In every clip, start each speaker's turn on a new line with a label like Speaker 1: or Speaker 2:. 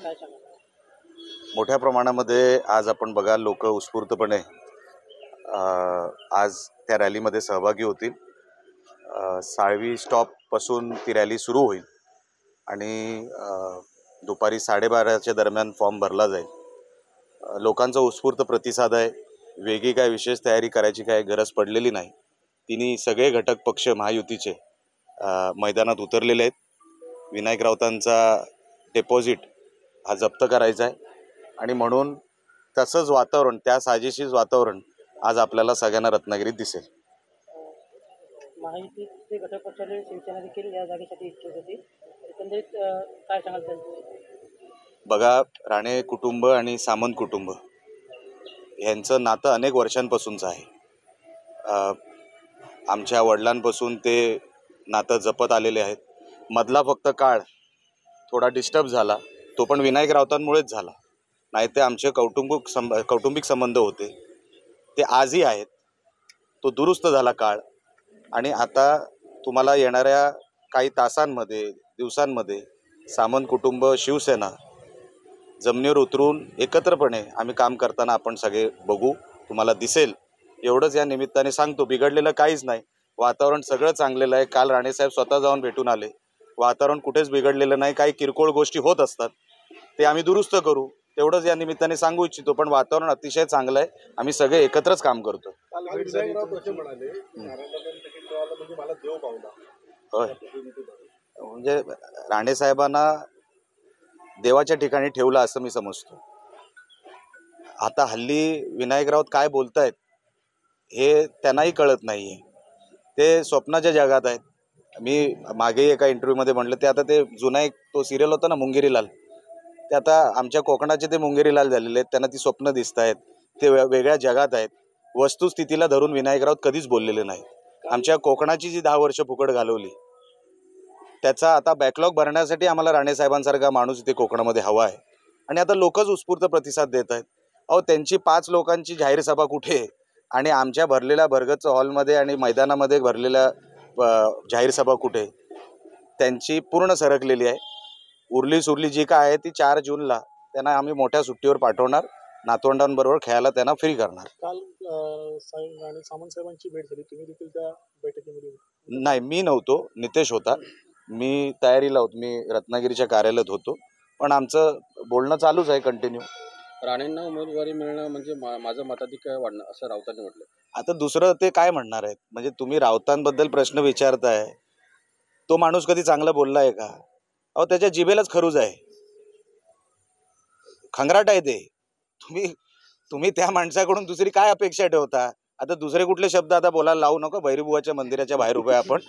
Speaker 1: काय सांगाल?
Speaker 2: मोठ्या प्रमाणामध्ये आज आपण बघाल लोक उत्स्फूर्तपणे आज त्या रॅलीमध्ये सहभागी होतील। साळवी स्टॉपपासून ती रॅली सुरू होईल आणि दुपारी 12:30च्या दरम्यान फॉर्म भरला जाईल। लोकांचा उत्स्फूर्त प्रतिसाद आहे। वेगळी काय विशेष तयारी करायची काय गरज पडलेली नाही। तिन्ही सगळे घटक पक्ष महायुतीचे मैदानात उतरलेले आहेत। विनायक राऊतांचा डिपॉझिट हा जप्त करायचा आहे आणि म्हणून तसंच वातावरण, त्या साजेशीच वातावरण आज आपल्याला सगळ्यांना रत्नागिरीत दिसेल।
Speaker 1: महायुतीचे घटक पक्षाचे शिवसेना देखील या जागेसाठी इच्छुक होती। एकंदरीत काय सांगाल त्यांचं?
Speaker 2: बघा, राणे कुटुंब आणि सामंत कुटुंब यांचं नातं अनेक वर्षांपासूनचं आहे। आमच्या वडिलांपासून ते नातं जपत आलेले आहेत। मधला फक्त काळ थोडा डिस्टर्ब झाला, तो पण विनायक राऊतांमुळेच झाला, नाही ते आमचे कौटुंबिक संबंध होते ते आजही आहेत। तो दुरुस्त झाला काळ आणि आता तुम्हाला येणाऱ्या काही तासांमध्ये दिवसांमध्ये सामंत कुटुंब शिवसेना जमिनीवर उतरून एकत्रपणे आम्ही काम करताना आपण सगळे बघू, तुम्हाला दिसेल। एवढंच या निमित्ताने सांगतो, बिघडलेलं काहीच नाही, वातावरण सगळं चांगलेलं आहे। काल राणेसाहेब स्वतः जाऊन भेटून आले, वातावरण कुठेच बिघडलेलं नाही। काही किरकोळ गोष्टी होत असतात ते आम्ही दुरुस्त करू, तेवढंच या निमित्ताने सांगू इच्छितो। पण वातावरण अतिशय चांगलं आहे, आम्ही सगळे एकत्रच काम करतो। म्हणजे राणेसाहेबांना देवाच्या ठिकाणी ठेवलं असं मी समजतो। आता हल्ली विनायक राऊत काय बोलतायत हे त्यांनाही कळत नाहीये, ते स्वप्नाच्या जगात आहेत। मी मागे एका इंटरव्ह्यूमध्ये म्हटलं, ते आता ते जुना एक तो सिरियल होता ना मुंगेरीलाल, ते आता आमच्या कोकणाचे ते मुंगेरीलाल झालेले आहेत। त्यांना ती स्वप्न दिसत आहेत, ते वेगळ्या जगात आहेत। वस्तुस्थितीला धरून विनायक राऊत कधीच बोललेले नाही। आमच्या कोकणाची जी 10 वर्ष फुकट घालवली त्याचा आता बॅकलॉग भरण्यासाठी आम्हाला राणेसाहेबांसारखा माणूस इथे कोकणामध्ये हवा आहे आणि आता लोकच उत्स्फूर्त प्रतिसाद देत आहेत। अहो, त्यांची 5 लोकांची जाहीर सभा कुठे आणि आमच्या भरलेल्या भरगच्च हॉलमध्ये आणि मैदानामध्ये भरलेल्या जाहीर सभा कुठे? त्यांची पूर्ण सरकलेली आहे। उरली सुरली जी काय आहे ती 4 जूनला त्यांना आम्ही मोठ्या सुट्टीवर पाठवणार, नातवंडांबरोबर खेळायला त्यांना फ्री करणार।
Speaker 1: काल सामंत साहेबांची भेट झाली, तुम्ही देखील त्या बैठकीमध्ये?
Speaker 2: नाही, मी नव्हतो, नितेश होता। मी तयारीला होतो, मी रत्नागिरीच्या कार्यालयात होतो, पण आमचं बोलणं चालूच आहे कंटिन्यू।
Speaker 3: राणेंना उमेदवारी मिळणं म्हणजे माझं मताधिक्य वाढणं असं राऊतांनी म्हटलं।
Speaker 2: आता दुसरं ते काय म्हणणार आहेत? म्हणजे तुम्ही राऊतांबद्दल प्रश्न विचारताय, तो माणूस कधी चांगलं बोलला आहे का? अहो, त्याच्या जिभेलाच खरूज आहे, खंगराट आहे ते। तुम्ही त्या माणसाकडून दुसरी काय अपेक्षा ठेवता? आता दुसरे कुठले शब्द आता बोलायला लावू नका, भैरवबुवाच्या मंदिराच्या बाहेर उभे आपण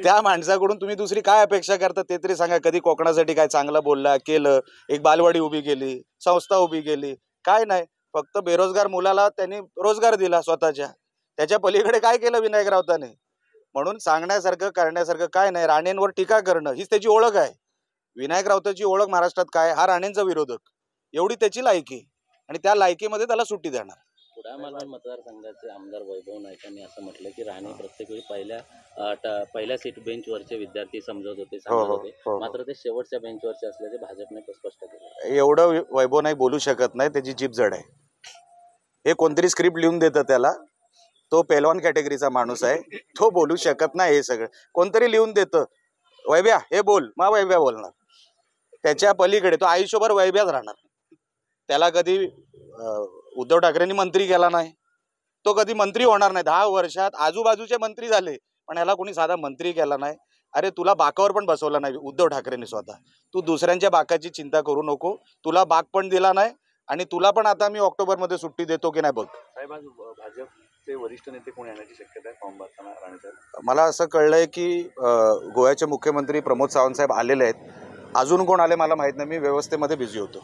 Speaker 2: त्या माणसाकडून तुम्ही दुसरी काय अपेक्षा करता ते तरी सांगा। कधी कोकणासाठी काय चांगलं बोलला, केलं? एक बालवाडी उभी केली, संस्था उभी केली, काय नाही। फक्त बेरोजगार मुलाला त्यांनी रोजगार दिला स्वतःच्या, त्याच्या पलीकडे काय केलं विनायक राऊतांनी? म्हणून सांगण्यासारखं करण्यासारखं काय नाही। राणेंवर टीका करणं हीच त्याची ओळख आहे। विनायक राऊतांची ओळख महाराष्ट्रात काय? हा राणेंचा विरोधक, एवढी त्याची लायकी आणि त्या लायकीमध्ये त्याला सुट्टी देणार।
Speaker 3: कुडाळ मालवण मतदारसंघाचे आमदार वैभव नाईकांनी असं म्हटलं की राणे प्रत्येक वेळी पहिल्या सीट बेंचवरचे विद्यार्थी समजत होते, सांगत होते, मात्र ते शेवटच्या बेंचवरचे असल्याचे भाजपने स्पष्ट केले।
Speaker 2: एवढं वैभव नाही बोलू शकत नाही, त्याची जीभ जड आहे। हे कोणतरी स्क्रिप्ट लिहून देतं त्याला, तो पेलवान कॅटेगरीचा माणूस आहे, तो बोलू शकत नाही। हे सगळं कोणतरी लिहून देतं, वैभ्या हे बोल, मग वैभ्या बोलणार। त्याच्या पलीकडे तो आयुष्यभर वैभ्याच राहणार। त्याला कधी उद्धव ठाकरेंनी मंत्री केला नाही, तो कधी मंत्री होणार नाही। 10 वर्षात आजूबाजूचे मंत्री झाले, पण याला कोणी साधा मंत्री केला नाही। अरे, तुला बाकावर पण बसवलं नाही उद्धव ठाकरेंनी स्वतः। तू दुसऱ्यांच्या बाकाची चिंता करू नको, तुला बाक पण दिला नाही आणि तुला पण आता मी ऑक्टोबरमध्ये सुट्टी देतो की नाही बघ।
Speaker 4: साहेब, आज भाजपचे वरिष्ठ नेते कोण येण्याची शक्यता आहे फॉर्म भरताना? राणेसाहेब,
Speaker 2: मला असं कळलंय की गोव्याचे मुख्यमंत्री प्रमोद सावंत साहेब आलेले आहेत। अजून कोण आले मला माहित नाही, मी व्यवस्थेमध्ये बिझी होतो।